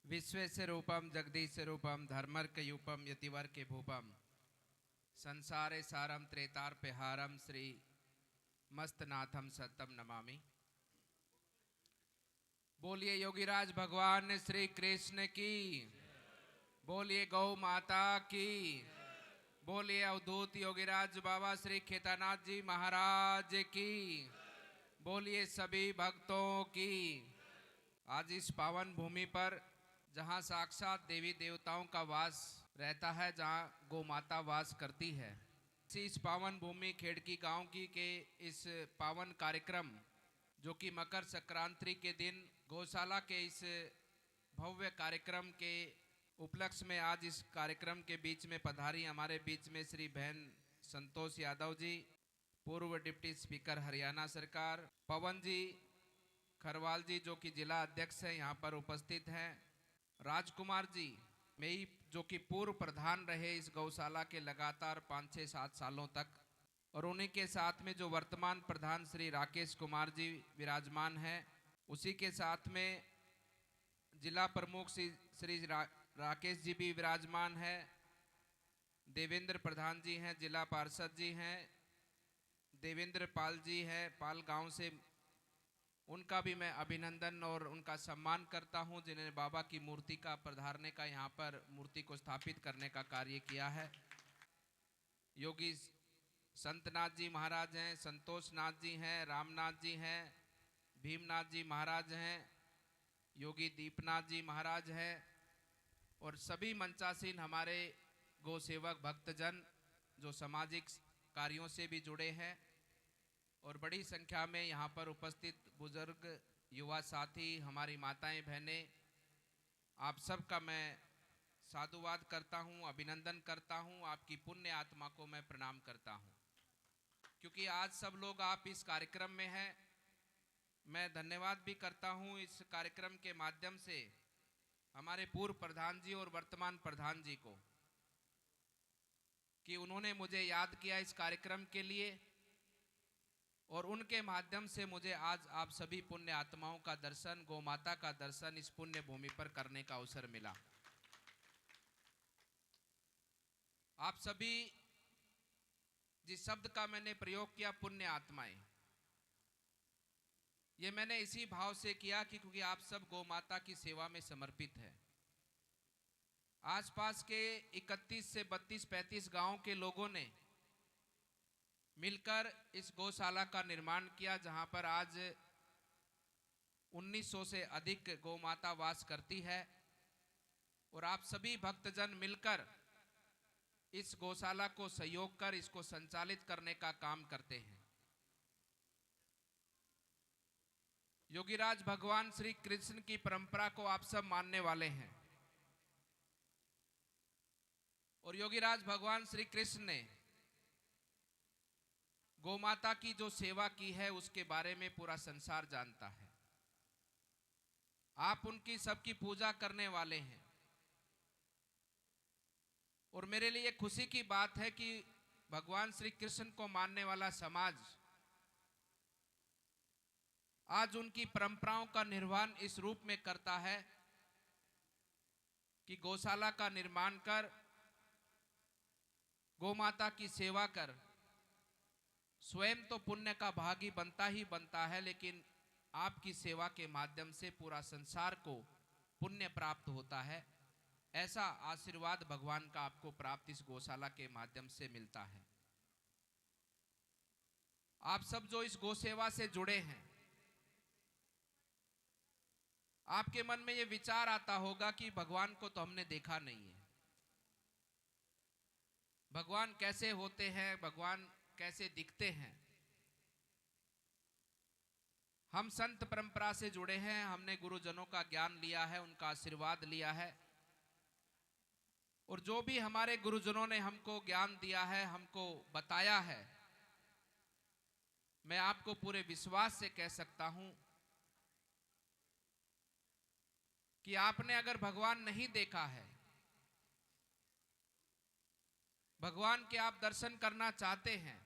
विश्वेश रूपम जगदीश रूपम धर्मर्कयूपम यतिवर्क भूपम संसारे सारम त्रेतार्पहारम श्री मस्तनाथम सतम नमामि। बोलिए योगीराज भगवान श्री कृष्ण की, बोलिए गौ माता की, बोलिए अवधूत योगीराज बाबा श्री खेतानाथ जी महाराज की, बोलिए सभी भक्तों की। आज इस पावन भूमि पर जहाँ साक्षात देवी देवताओं का वास रहता है, जहाँ गौ माता वास करती है, इस पावन भूमि खेड़की गांव की के इस पावन कार्यक्रम जो कि मकर संक्रांति के दिन गौशाला के इस भव्य कार्यक्रम के उपलक्ष्य में आज इस कार्यक्रम के बीच में पधारी हमारे बीच में श्री बहन संतोष यादव जी, पूर्व डिप्टी स्पीकर हरियाणा सरकार, पवन जी खरवाल जी जो कि जिला अध्यक्ष हैं यहाँ पर उपस्थित हैं, राजकुमार जी मेई जो कि पूर्व प्रधान रहे इस गौशाला के लगातार 5-6-7 सालों तक, और उन्हीं के साथ में जो वर्तमान प्रधान श्री राकेश कुमार जी विराजमान हैं, उसी के साथ में जिला प्रमुख श्री राकेश जी भी विराजमान है, देवेंद्र प्रधान जी हैं, जिला पार्षद जी हैं, देवेंद्र पाल जी हैं पाल गांव से, उनका भी मैं अभिनंदन और उनका सम्मान करता हूं जिन्होंने बाबा की मूर्ति का पधारने का यहाँ पर मूर्ति को स्थापित करने का कार्य किया है। योगी संतनाथ जी महाराज हैं, संतोष नाथ जी हैं, रामनाथ जी हैं, भीमनाथ जी महाराज हैं, योगी दीपनाथ जी महाराज हैं और सभी मंचासीन हमारे गौ सेवक भक्तजन जो सामाजिक कार्यों से भी जुड़े हैं और बड़ी संख्या में यहाँ पर उपस्थित बुजुर्ग युवा साथी, हमारी माताएं बहनें, आप सबका मैं साधुवाद करता हूँ, अभिनंदन करता हूँ, आपकी पुण्य आत्मा को मैं प्रणाम करता हूँ क्योंकि आज सब लोग आप इस कार्यक्रम में हैं। मैं धन्यवाद भी करता हूँ इस कार्यक्रम के माध्यम से हमारे पूर्व प्रधान जी और वर्तमान प्रधान जी को कि उन्होंने मुझे याद किया इस कार्यक्रम के लिए और उनके माध्यम से मुझे आज आप सभी पुण्य आत्माओं का दर्शन, गौ माता का दर्शन इस पुण्य भूमि पर करने का अवसर मिला। आप सभी जिस शब्द का मैंने प्रयोग किया पुण्य आत्माएं, ये मैंने इसी भाव से किया कि क्योंकि आप सब गौ माता की सेवा में समर्पित है। आसपास के 31 से 32-35 गांव के लोगों ने मिलकर इस गौशाला का निर्माण किया जहां पर आज 1900 से अधिक गौ माता वास करती है और आप सभी भक्तजन मिलकर इस गौशाला को सहयोग कर इसको संचालित करने का काम करते हैं। योगीराज भगवान श्री कृष्ण की परंपरा को आप सब मानने वाले हैं और योगीराज भगवान श्री कृष्ण ने गौ माता की जो सेवा की है उसके बारे में पूरा संसार जानता है। आप उनकी सबकी पूजा करने वाले हैं और मेरे लिए खुशी की बात है कि भगवान श्री कृष्ण को मानने वाला समाज आज उनकी परंपराओं का निर्वहन इस रूप में करता है कि गौशाला का निर्माण कर, गौ माता की सेवा कर, स्वयं तो पुण्य का भागी बनता ही बनता है, लेकिन आपकी सेवा के माध्यम से पूरा संसार को पुण्य प्राप्त होता है। ऐसा आशीर्वाद भगवान का आपको प्राप्त इस गौशाला के माध्यम से मिलता है। आप सब जो इस गौ सेवा से जुड़े हैं, आपके मन में ये विचार आता होगा कि भगवान को तो हमने देखा नहीं है, भगवान कैसे होते हैं, भगवान कैसे दिखते हैं। हम संत परंपरा से जुड़े हैं, हमने गुरुजनों का ज्ञान लिया है, उनका आशीर्वाद लिया है और जो भी हमारे गुरुजनों ने हमको ज्ञान दिया है, हमको बताया है, मैं आपको पूरे विश्वास से कह सकता हूं कि आपने अगर भगवान नहीं देखा है, भगवान के आप दर्शन करना चाहते हैं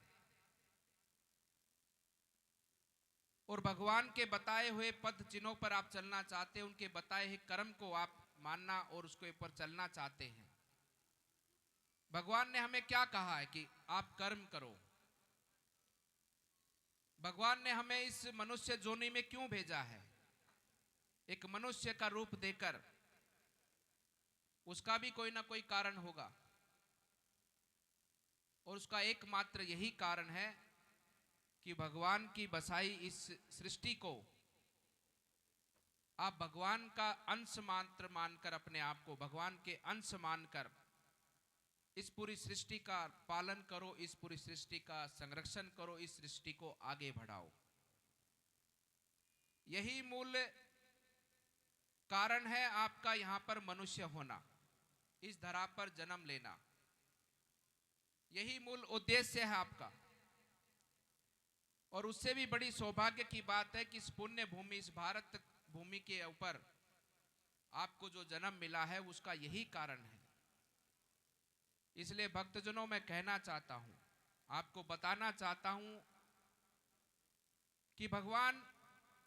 और भगवान के बताए हुए पद चिन्हों पर आप चलना चाहते हैं, उनके बताए हुए कर्म को आप मानना और उसके ऊपर चलना चाहते हैं। भगवान ने हमें क्या कहा है कि आप कर्म करो। भगवान ने हमें इस मनुष्य जोनी में क्यों भेजा है? एक मनुष्य का रूप देकर। उसका भी कोई ना कोई कारण होगा, और उसका एकमात्र यही कारण है कि भगवान की बसाई इस सृष्टि को आप भगवान का अंश मात्र मानकर, अपने आप को भगवान के अंश मानकर इस पूरी सृष्टि का पालन करो, इस पूरी सृष्टि का संरक्षण करो, इस सृष्टि को आगे बढ़ाओ। यही मूल कारण है आपका यहां पर मनुष्य होना, इस धरा पर जन्म लेना। यही मूल उद्देश्य है आपका। और उससे भी बड़ी सौभाग्य की बात है कि इस पुण्य भूमि, इस भारत भूमि के ऊपर आपको जो जन्म मिला है उसका यही कारण है। इसलिए भक्तजनों, मैं कहना चाहता हूं, आपको बताना चाहता हूं कि भगवान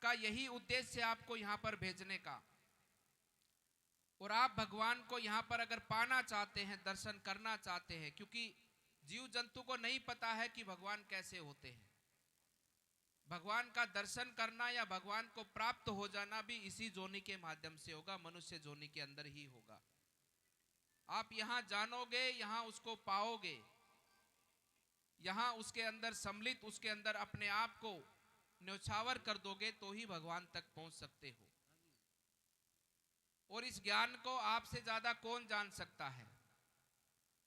का यही उद्देश्य है आपको यहां पर भेजने का। और आप भगवान को यहां पर अगर पाना चाहते हैं, दर्शन करना चाहते हैं, क्योंकि जीव जंतु को नहीं पता है कि भगवान कैसे होते हैं। भगवान का दर्शन करना या भगवान को प्राप्त हो जाना भी इसी जोनी के माध्यम से होगा, मनुष्य जोनी के अंदर ही होगा। आप यहां जानोगे, यहां उसको पाओगे, यहां उसके अंदर सम्मिलित, उसके अंदर अपने आप को न्यौछावर कर दोगे तो ही भगवान तक पहुंच सकते हो। और इस ज्ञान को आपसे ज्यादा कौन जान सकता है?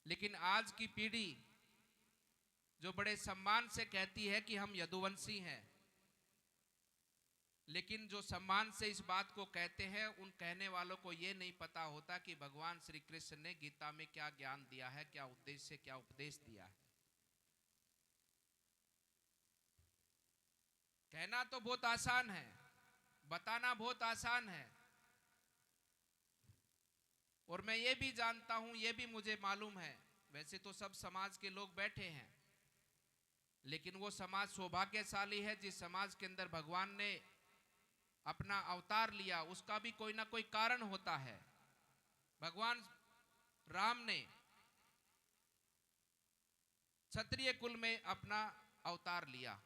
लेकिन आज की पीढ़ी जो बड़े सम्मान से कहती है कि हम यदुवंशी हैं, लेकिन जो सम्मान से इस बात को कहते हैं, उन कहने वालों को यह नहीं पता होता कि भगवान श्री कृष्ण ने गीता में क्या ज्ञान दिया है, क्या उद्देश्य, क्या उपदेश दिया है। कहना तो बहुत आसान है, बताना बहुत आसान है। और मैं ये भी जानता हूं, ये भी मुझे मालूम है, वैसे तो सब समाज के लोग बैठे हैं, लेकिन वो समाज सौभाग्यशाली है जिस समाज के अंदर भगवान ने अपना अवतार लिया। उसका भी कोई ना कोई कारण होता है। भगवान राम ने क्षत्रिय कुल में अपना अवतार लिया,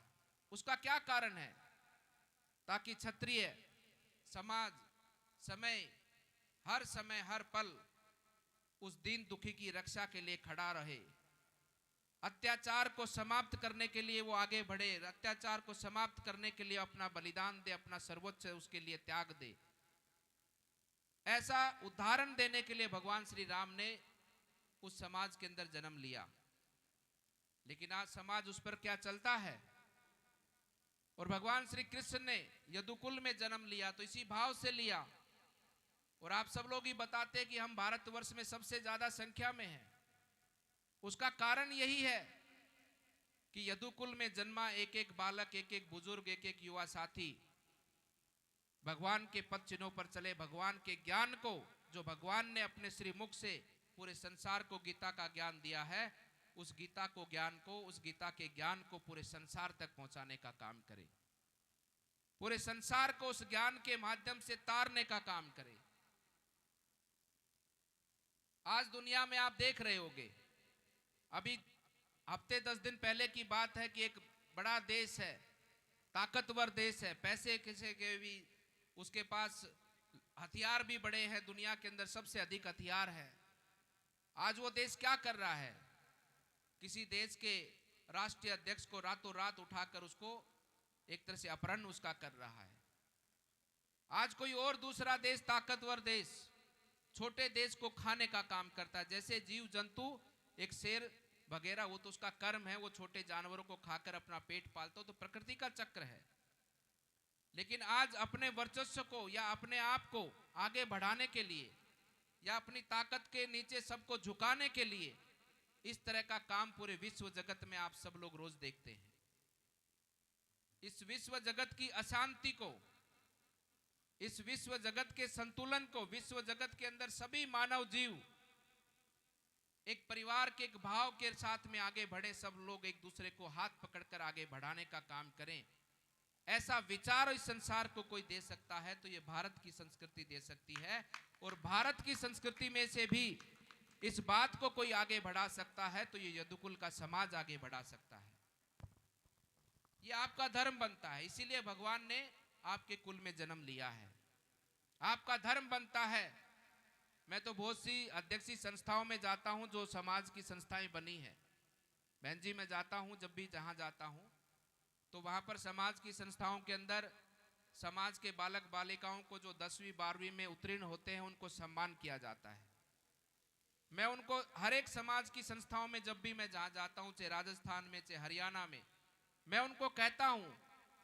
उसका क्या कारण है? ताकि क्षत्रिय समाज समय हर पल उस दीन दुखी की रक्षा के लिए खड़ा रहे, अत्याचार को समाप्त करने के लिए वो आगे बढ़े, अत्याचार को समाप्त करने के लिए अपना बलिदान दे, अपना सर्वोच्च उसके लिए त्याग दे। ऐसा उदाहरण देने के लिए भगवान श्री राम ने उस समाज के अंदर जन्म लिया। लेकिन आज समाज उस पर क्या चलता है? और भगवान श्री कृष्ण ने यदुकुल में जन्म लिया तो इसी भाव से लिया। और आप सब लोग ही बताते हैं कि हम भारतवर्ष में सबसे ज्यादा संख्या में हैं। उसका कारण यही है कि यदुकुल में जन्मा एक एक बालक, एक एक बुजुर्ग, एक एक युवा साथी भगवान के पद चिन्हों पर चले। भगवान के ज्ञान को, जो भगवान ने अपने श्री मुख से पूरे संसार को गीता का ज्ञान दिया है, उस गीता को ज्ञान को, उस गीता के ज्ञान को पूरे संसार तक पहुंचाने का काम करे, पूरे संसार को उस ज्ञान के माध्यम से तारने का काम करे। आज दुनिया में आप देख रहे होंगे, अभी हफ्ते 10 दिन पहले की बात है कि एक बड़ा देश है, ताकतवर देश है, पैसे किसी के भी, उसके पास हथियार भी बड़े हैं, दुनिया के अंदर सबसे अधिक हथियार है। आज वो देश क्या कर रहा है? किसी देश के राष्ट्रीय अध्यक्ष को रातों रात उठाकर उसको एक तरह से अपहरण उसका कर रहा है। आज कोई और दूसरा देश, ताकतवर देश, छोटे देश को खाने का काम करता है। जैसे जीव जंतु, एक शेर वगैरह, वो तो उसका कर्म है, वो छोटे जानवरों को खाकर अपना पेट पालता हो, तो प्रकृति का चक्र है। लेकिन आज अपने वर्चस्व को या अपने आप को आगे बढ़ाने के लिए या अपनी ताकत के नीचे सबको झुकाने के लिए इस तरह का काम पूरे विश्व जगत में आप सब लोग रोज देखते हैं। इस विश्व जगत की अशांति को, इस विश्व जगत के संतुलन को, विश्व जगत के अंदर सभी मानव जीव एक परिवार के एक भाव के साथ में आगे बढ़े, सब लोग एक दूसरे को हाथ पकड़कर आगे बढ़ाने का काम करें। ऐसा विचार इस संसार को कोई दे सकता है तो ये भारत की संस्कृति दे सकती है। और भारत की संस्कृति में से भी इस बात को कोई आगे बढ़ा सकता है तो ये यदुकुल का समाज आगे बढ़ा सकता है। ये आपका धर्म बनता है, इसीलिए भगवान ने आपके कुल में जन्म लिया है, आपका धर्म बनता है। मैं तो बहुत सी अध्यक्षी संस्थाओं में जाता हूं जो समाज की संस्थाएं बनी है। बहन जी, मैं जाता हूं, जब भी जहां जाता हूं तो वहां पर समाज की संस्थाओं के अंदर समाज के बालक बालिकाओं को जो 10वीं 12वीं में उत्तीर्ण होते हैं उनको सम्मान किया जाता है। मैं उनको हर एक समाज की संस्थाओं में जब भी मैं जहां जाता हूं, चाहे राजस्थान में चाहे हरियाणा में, मैं उनको कहता हूं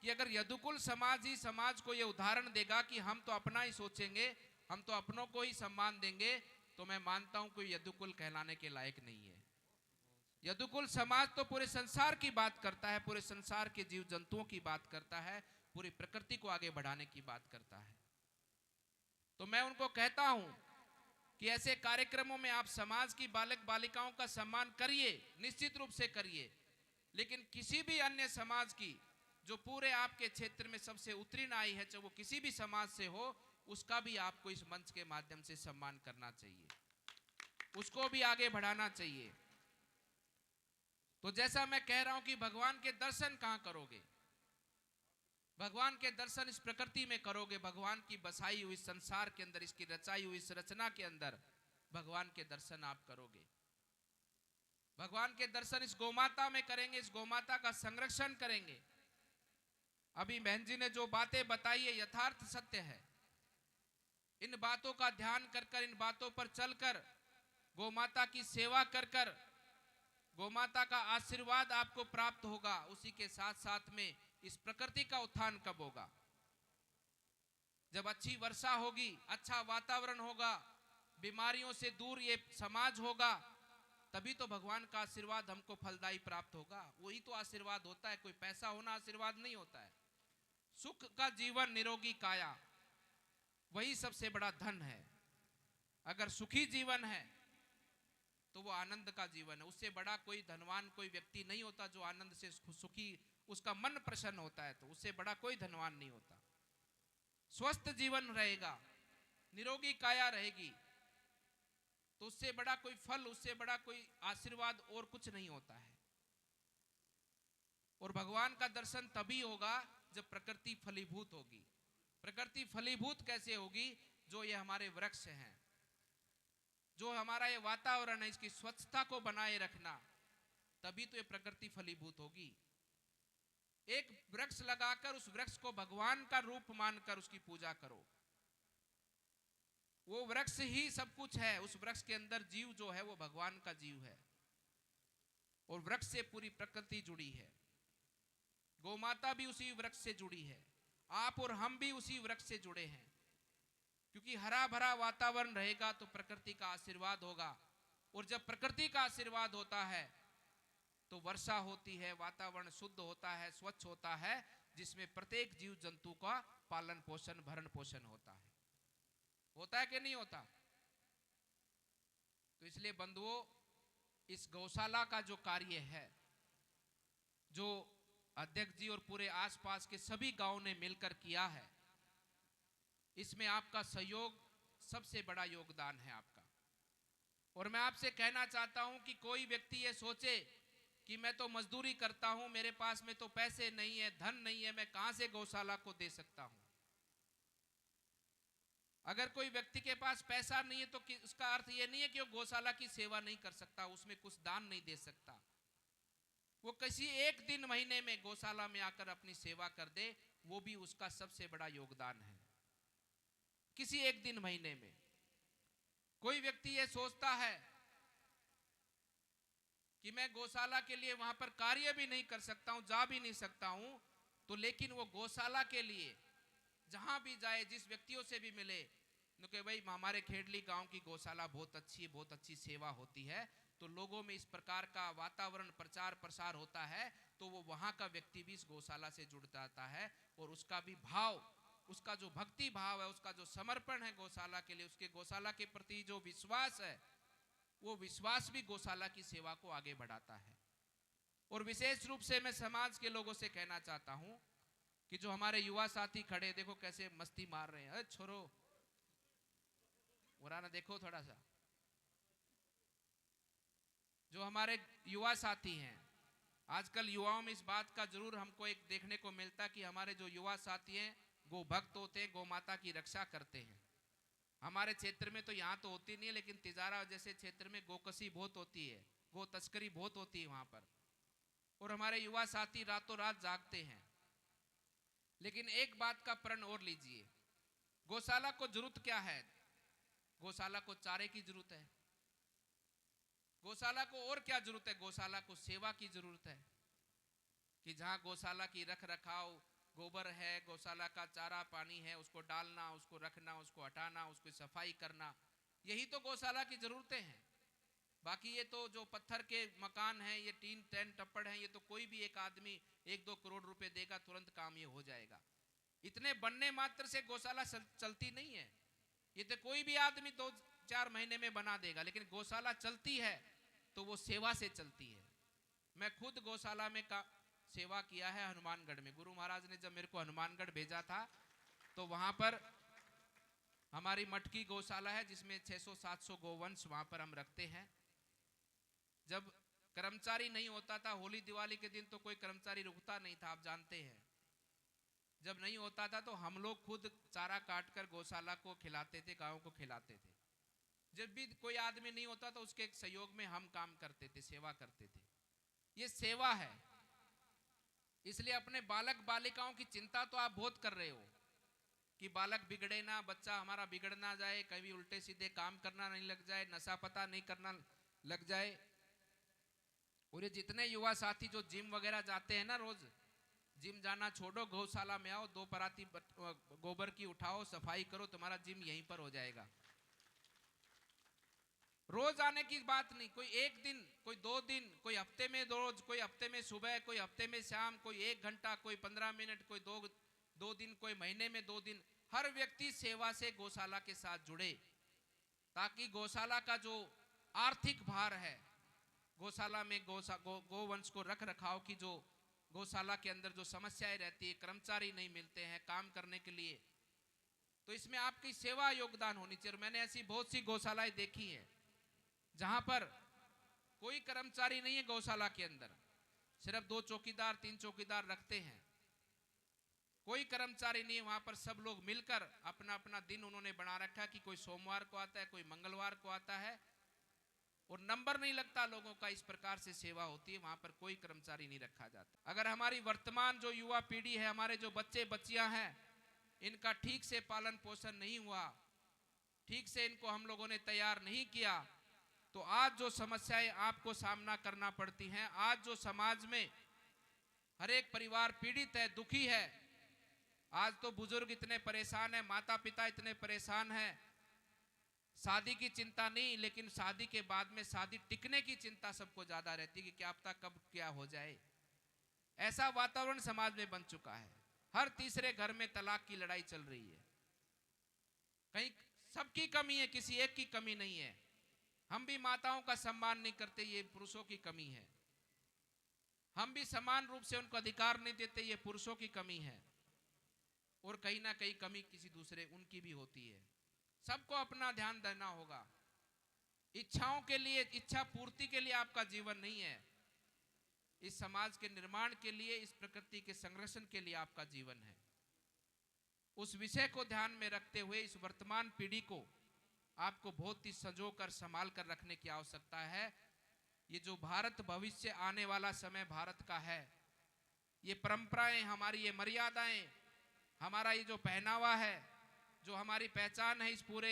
कि अगर यदुकुल समाज ही समाज को ये उदाहरण देगा कि हम तो अपना ही सोचेंगे, हम तो अपनों को ही सम्मान देंगे, तो मैं मानता हूं कोई यदुकुल कहलाने के लायक नहीं है। यदुकुल समाज तो पूरे संसार की बात करता है, पूरे संसार के जीव जंतुओं की बात करता है, पूरी प्रकृति को आगे बढ़ाने की बात करता है। तो मैं उनको कहता हूं कि ऐसे कार्यक्रमों में आप समाज की बालक बालिकाओं का सम्मान करिए, निश्चित रूप से करिए, लेकिन किसी भी अन्य समाज की जो पूरे आपके क्षेत्र में सबसे उत्तीर्ण आई है, चाहे वो किसी भी समाज से हो, उसका भी आपको इस मंच के माध्यम से सम्मान करना चाहिए, उसको भी आगे बढ़ाना चाहिए। तो जैसा मैं कह रहा हूं कि भगवान के दर्शन कहां करोगे? भगवान के दर्शन इस प्रकृति में करोगे, भगवान की बसाई हुई संसार के अंदर, इसकी रचाई हुई इस रचना के अंदर भगवान के दर्शन आप करोगे। भगवान के दर्शन इस गौमाता में करेंगे, इस गौमाता का संरक्षण करेंगे। अभी बहन जी ने जो बातें बताई है यथार्थ सत्य है। इन बातों का ध्यान कर कर, इन बातों पर चलकर, गौमाता की सेवा कर कर गौमाता का आशीर्वाद आपको प्राप्त होगा। उसी के साथ साथ में इस प्रकृति का उत्थान कब होगा? जब अच्छी वर्षा होगी, अच्छा वातावरण होगा, बीमारियों से दूर ये समाज होगा, तभी तो भगवान का आशीर्वाद हमको फलदायी प्राप्त होगा। वही तो आशीर्वाद होता है, कोई पैसा होना आशीर्वाद नहीं होता है। सुख का जीवन, निरोगी काया, वही सबसे बड़ा धन है। अगर सुखी जीवन है तो वो आनंद का जीवन है। उससे बड़ा कोई धनवान कोई व्यक्ति नहीं होता जो आनंद से सुखी, उसका मन प्रसन्न होता है, तो उससे बड़ा कोई धनवान नहीं होता। स्वस्थ जीवन रहेगा, निरोगी काया रहेगी, तो उससे बड़ा कोई फल, उससे बड़ा कोई आशीर्वाद और कुछ नहीं होता है। और भगवान का दर्शन तभी होगा जब प्रकृति फलीभूत होगी। प्रकृति फलीभूत कैसे होगी? जो ये हमारे वृक्ष हैं, जो हमारा ये वातावरण है, इसकी स्वच्छता को बनाए रखना, तभी तो ये प्रकृति फलीभूत होगी। एक वृक्ष लगाकर उस वृक्ष को भगवान का रूप मानकर उसकी पूजा करो। वो वृक्ष ही सब कुछ है। उस वृक्ष के अंदर जीव जो है वो भगवान का जीव है, और वृक्ष से पूरी प्रकृति जुड़ी है। गौमाता भी उसी वृक्ष से जुड़ी है, आप और हम भी उसी वृक्ष से जुड़े हैं। क्योंकि हरा भरा वातावरण रहेगा तो प्रकृति का आशीर्वाद होगा, और जब प्रकृति का आशीर्वाद होता है तो वर्षा होती है, वातावरण शुद्ध होता है, स्वच्छ होता है, जिसमें प्रत्येक जीव जंतु का पालन पोषण, भरण पोषण होता है। होता है कि नहीं होता? तो इसलिए बंधुओं, इस गौशाला का जो कार्य है, जो अध्यक्ष जी और पूरे आसपास के सभी गांवों ने मिलकर किया है, इसमें आपका सहयोग सबसे बड़ा योगदान है आपका। और मैं आपसे कहना चाहता हूं कि कोई व्यक्ति ये सोचे कि मैं तो मजदूरी करता हूं, मेरे पास में तो पैसे नहीं है, धन नहीं है, मैं कहां से गौशाला को दे सकता हूं। अगर कोई व्यक्ति के पास पैसा नहीं है तो उसका अर्थ ये नहीं है कि वो गौशाला की सेवा नहीं कर सकता, उसमें कुछ दान नहीं दे सकता। वो किसी एक दिन महीने में गौशाला में आकर अपनी सेवा कर दे, वो भी उसका सबसे बड़ा योगदान है। किसी एक दिन महीने में कोई व्यक्ति ये सोचता है कि मैं गौशाला के लिए वहां पर कार्य भी नहीं कर सकता हूं, जा भी नहीं सकता हूं, तो लेकिन वो गौशाला के लिए जहां भी जाए, जिस व्यक्तियों से भी मिले, कि भाई हमारे खेड़ली गांव की गौशाला बहुत अच्छी है, बहुत अच्छी सेवा होती है, तो लोगों में इस प्रकार का वातावरण प्रचार प्रसार होता है, तो वो वहां का व्यक्ति भी इस गौशाला से जुड़ जाता है, और उसका भी भाव, उसका जो भक्ति भाव है, उसका जो समर्पण है गौशाला के लिए, उसके गौशाला के प्रति जो विश्वास है, वो विश्वास भी गौशाला की सेवा को आगे बढ़ाता है। और विशेष रूप से मैं समाज के लोगों से कहना चाहता हूं कि जो हमारे युवा साथी खड़े, देखो कैसे मस्ती मार रहे हैं। अरे छोरो बुरा ना देखो थोड़ा सा। जो हमारे युवा साथी हैं, आजकल युवाओं में इस बात का जरूर हमको एक देखने को मिलता कि हमारे जो युवा साथी हैं गो भक्त होते हैं, गौ माता की रक्षा करते हैं। हमारे क्षेत्र में तो यहाँ तो होती नहीं है, लेकिन तिजारा जैसे क्षेत्र में गोकसी बहुत होती है, गो तस्करी बहुत होती है वहां पर, और हमारे युवा साथी रातों रात जागते हैं। लेकिन एक बात का प्रण और लीजिए, गौशाला को जरूरत क्या है? गौशाला को चारे की जरूरत है। गौशाला को और क्या जरूरत है? गौशाला को सेवा की जरूरत है कि जहां गौशाला की रख रखाव, गोबर है, गौशाला का चारा पानी है, उसको डालना, उसको रखना, उसको हटाना, उसकी सफाई करना, यही तो गौशाला की जरूरतें हैं। बाकी ये तो जो पत्थर के मकान हैं, ये टीन टेन टप्पड़ हैं, ये तो कोई भी एक आदमी 1-2 करोड़ रुपए देगा, तुरंत काम ये हो जाएगा। इतने बनने मात्र से गौशाला चलती नहीं है। ये तो कोई भी आदमी 2-4 महीने में बना देगा, लेकिन गौशाला चलती है तो वो सेवा से चलती है। मैं खुद गौशाला में सेवा किया है हनुमानगढ़ में। गुरु महाराज ने जब मेरे को हनुमानगढ़ भेजा था तो वहां पर हमारी मठ की गौशाला है जिसमें 600-700 गोवंश वहां पर हम रखते हैं। जब कर्मचारी नहीं होता था, होली दिवाली के दिन तो कोई कर्मचारी रुकता नहीं था, आप जानते हैं। जब नहीं होता था तो हम लोग खुद चारा काट कर गौशाला को खिलाते थे, गायों को खिलाते थे। जब भी कोई आदमी नहीं होता तो उसके सहयोग में हम काम करते थे, सेवा करते थे। ये सेवा है। इसलिए अपने बालक बालिकाओं की चिंता तो आप बहुत कर रहे हो कि बालक बिगड़े ना, बच्चा हमारा बिगड़ ना जाए, कभी उल्टे सीधे काम करना नहीं लग जाए, नशा पता नहीं करना लग जाए। और ये जितने युवा साथी जो जिम वगैरह जाते हैं ना, रोज जिम जाना छोड़ो, गौशाला में आओ, 2 पराती गोबर की उठाओ, सफाई करो, तुम्हारा जिम यहीं पर हो जाएगा। रोज आने की बात नहीं, कोई 1 दिन, कोई 2 दिन, कोई हफ्ते में 2 रोज, कोई हफ्ते में सुबह, कोई हफ्ते में शाम, कोई 1 घंटा, कोई 15 मिनट, कोई 2 दिन, कोई महीने में 2 दिन। हर व्यक्ति सेवा से गौशाला के साथ जुड़े, ताकि गौशाला का जो आर्थिक भार है, गौशाला में गोवंश को रख रखाव की जो गौशाला के अंदर जो समस्याएं रहती है, कर्मचारी नहीं मिलते हैं काम करने के लिए, तो इसमें आपकी सेवा योगदान होनी चाहिए। और मैंने ऐसी बहुत सी गौशालाएं देखी हैं जहां पर कोई कर्मचारी नहीं है गौशाला के अंदर, सिर्फ 2 चौकीदार 3 चौकीदार रखते हैं, कोई कर्मचारी नहीं है वहां पर। सब लोग मिलकर अपना अपना दिन उन्होंने बना रखा है कि कोई सोमवार को आता है, कोई मंगलवार को आता है, और नंबर नहीं लगता लोगों का। इस प्रकार से सेवा होती है, वहां पर कोई कर्मचारी नहीं रखा जाता। अगर हमारी वर्तमान जो युवा पीढ़ी है, हमारे जो बच्चे बच्चियां हैं, इनका ठीक से पालन पोषण नहीं हुआ, ठीक से इनको हम लोगों ने तैयार नहीं किया, तो आज जो समस्याएं आपको सामना करना पड़ती हैं, आज जो समाज में हर एक परिवार पीड़ित है, दुखी है, आज तो बुजुर्ग इतने परेशान है, माता पिता इतने परेशान है, शादी की चिंता नहीं, लेकिन शादी के बाद में शादी टिकने की चिंता सबको ज्यादा रहती है कि क्या पता कब क्या हो जाए। ऐसा वातावरण समाज में बन चुका है। हर तीसरे घर में तलाक की लड़ाई चल रही है। कहीं सबकी कमी है, किसी एक की कमी नहीं है। हम भी माताओं का सम्मान नहीं करते, ये पुरुषों की कमी है। हम भी समान रूप से उनको अधिकार नहीं देते, ये पुरुषों की कमी है। और कहीं ना कहीं कमी किसी दूसरे उनकी भी होती है। सबको अपना ध्यान देना होगा। इच्छाओं के लिए, इच्छा पूर्ति के लिए आपका जीवन नहीं है। इस समाज के निर्माण के लिए, इस प्रकृति के संरक्षण के लिए आपका जीवन है। उस विषय को ध्यान में रखते हुए इस वर्तमान पीढ़ी को आपको बहुत ही संजो कर संभाल कर रखने की आवश्यकता है। ये जो भारत भविष्य आने वाला समय भारत का है, ये परंपराएं, हमारी ये मर्यादाएं, हमारा ये जो पहनावा है, जो हमारी पहचान है इस पूरे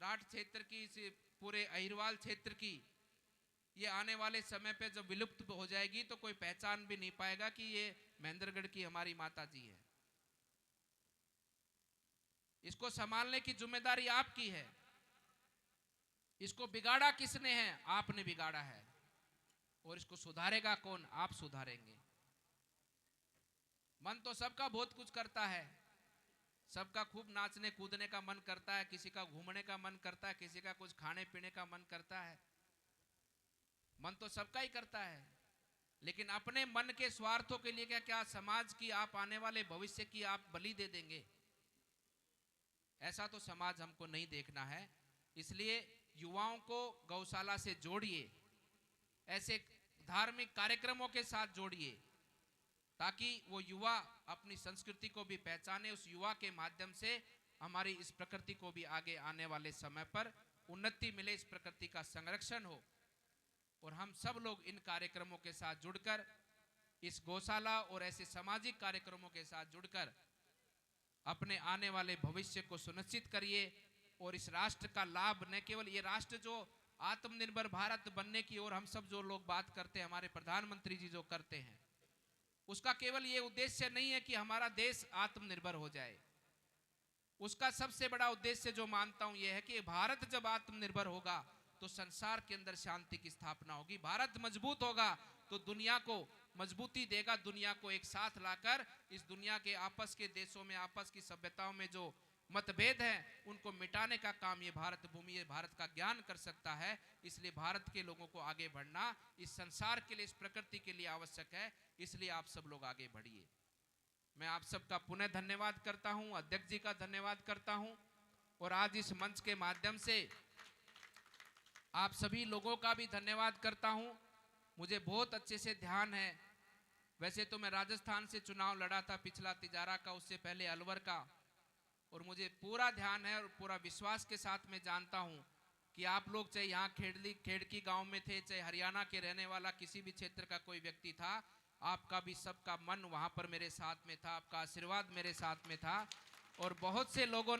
राठ क्षेत्र की, इस पूरे अहिरवाल क्षेत्र की, ये आने वाले समय पे जब विलुप्त हो जाएगी तो कोई पहचान भी नहीं पाएगा कि ये महेंद्रगढ़ की हमारी माता जी है। इसको संभालने की जिम्मेदारी आपकी है। इसको बिगाड़ा किसने है? आपने बिगाड़ा है। और इसको सुधारेगा कौन? आप सुधारेंगे। मन तो सबका बहुत कुछ करता है, सबका खूब नाचने कूदने का मन करता है, किसी का घूमने का मन करता है, किसी का कुछ खाने पीने का मन करता है। मन तो सबका ही करता है, लेकिन अपने मन के स्वार्थों के लिए क्या समाज की आप आने वाले भविष्य की आप बलि दे देंगे? ऐसा तो समाज हमको नहीं देखना है। इसलिए युवाओं को गौशाला से जोड़िए, ऐसे धार्मिक कार्यक्रमों के साथ जोड़िए, ताकि वो युवा अपनी संस्कृति को भी पहचाने। उस युवा के माध्यम से हमारी इस प्रकृति को भी आगे आने वाले समय पर उन्नति मिले, इस प्रकृति का संरक्षण हो। और हम सब लोग इन कार्यक्रमों के साथ जुड़कर, इस गौशाला और ऐसे सामाजिक कार्यक्रमों के साथ जुड़कर अपने आने वाले भविष्य को सुनिश्चित करिए। और इस राष्ट्र का लाभ, न केवल ये राष्ट्र जो आत्मनिर्भर भारत बनने की ओर हम सब जो लोग बात करते हैं, हमारे प्रधानमंत्री जी जो करते हैं, उसका केवल ये उद्देश्य नहीं है कि हमारा देश आत्मनिर्भर हो जाए। उसका सबसे बड़ा उद्देश्य जो मानता हूं यह है कि भारत जब आत्मनिर्भर होगा तो संसार के अंदर शांति की स्थापना होगी। भारत मजबूत होगा तो दुनिया को मजबूती देगा। दुनिया को एक साथ लाकर इस दुनिया के आपस के देशों में, आपस की सभ्यताओं में जो मतभेद हैं, उनको मिटाने का काम ये भारत भूमि, ये भारत का ज्ञान कर सकता है। इसलिए भारत के लोगों को आगे बढ़ना इस संसार के लिए, इस प्रकृति के लिए आवश्यक है। इसलिए आप सब लोग आगे बढ़िए। मैं आप सबका पुनः धन्यवाद करता हूं, अध्यक्ष जी का धन्यवाद करता हूं, और आज इस मंच के माध्यम से आप सभी लोगों का भी धन्यवाद करता हूं। मुझे बहुत अच्छे से ध्यान है, वैसे तो मैं राजस्थान से चुनाव लड़ा था, पिछला तिजारा का, उससे पहले अलवर का, और मुझे पूरा ध्यान है और पूरा विश्वास के साथ मैं जानता हूं कि आप लोग चाहे यहाँ खेड़की गांव में थे, चाहे हरियाणा के रहने वाला किसी भी क्षेत्र का कोई व्यक्ति था, आपका भी सबका मन वहां पर मेरे साथ में था, आपका आशीर्वाद मेरे साथ में था। और बहुत से लोगों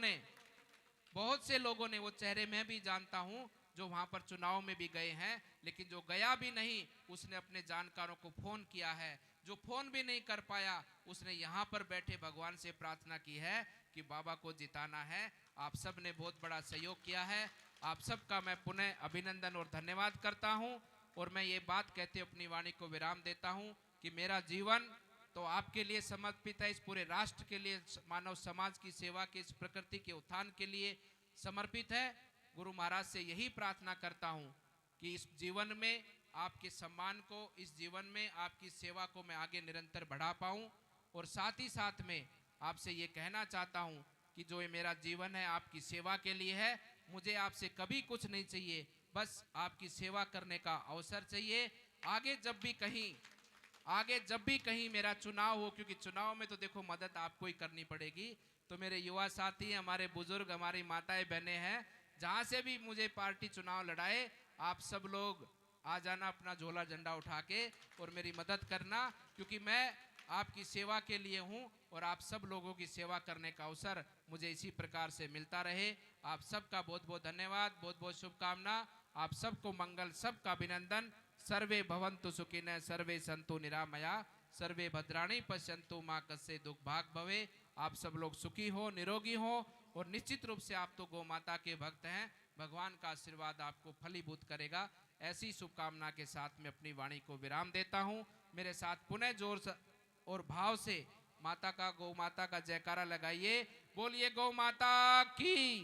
ने वो चेहरे मैं भी जानता हूं जो वहां पर चुनाव में भी गए हैं, लेकिन जो गया भी नहीं उसने अपने जानकारों को फोन किया है। जो फोन भी नहीं कर पाया उसने यहाँ पर बैठे भगवान से प्रार्थना की है कि बाबा को जिताना है। आप सब ने बहुत बड़ा सहयोग किया है। आप सबका मैं पुनः अभिनंदन और धन्यवाद करता हूं। और मैं ये बात कहते अपनी वाणी को विराम देता हूं कि मेरा जीवन तो आपके लिए समर्पित है, इस पूरे राष्ट्र के लिए, मानव समाज की सेवा के, इस प्रकृति के उत्थान के लिए समर्पित है। गुरु महाराज से यही प्रार्थना करता हूं कि इस जीवन में आपके सम्मान को, इस जीवन में आपकी सेवा को मैं आगे निरंतर बढ़ा पाऊं। और साथ ही साथ में आपसे ये कहना चाहता हूं कि जो ये मेरा जीवन है आपकी सेवा के लिए है। मुझे आपसे कभी कुछ नहीं चाहिए, बस आपकी सेवा करने का अवसर चाहिए। आगे जब भी कहीं मेरा चुनाव हो, क्योंकि चुनाव में तो देखो मदद आपको ही करनी पड़ेगी, तो मेरे युवा साथी, हमारे बुजुर्ग, हमारी माताएं बहनें हैं, जहां से भी मुझे पार्टी चुनाव लड़ाए, आप सब लोग आ जाना अपना झोला झंडा उठा के और मेरी मदद करना, क्योंकि मैं आपकी सेवा के लिए हूं और आप सब लोगों की सेवा करने का अवसर मुझे इसी प्रकार से मिलता रहे। आप सबका बहुत बहुत धन्यवाद, बहुत बहुत शुभकामना। आप सबको मंगल, सबका अभिनंदन। सर्वे भवन्तु सुखिनः, सर्वे सन्तु निरामया, सर्वे भद्राणि पश्यन्तु मा कस्य दुख भाग भवे। आप सब लोग सुखी हो, निरोगी हो, और निश्चित रूप से आप तो गौ माता के भक्त हैं, भगवान का आशीर्वाद आपको फलीभूत करेगा। ऐसी शुभकामना के साथ मैं अपनी वाणी को विराम देता हूं। मेरे साथ पुनः जोर और भाव से माता का, गौ माता का जयकारा लगाइए। बोलिए गौ माता की,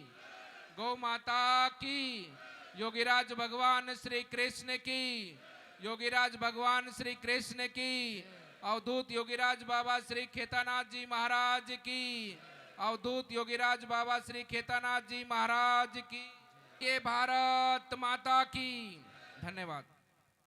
गौ माता की। योगीराज भगवान श्री कृष्ण की, योगीराज भगवान श्री कृष्ण की। अवधूत योगीराज बाबा श्री खेतानाथ जी महाराज की, अवधूत योगीराज बाबा श्री खेतानाथ जी महाराज की। ये भारत माता की। धन्यवाद।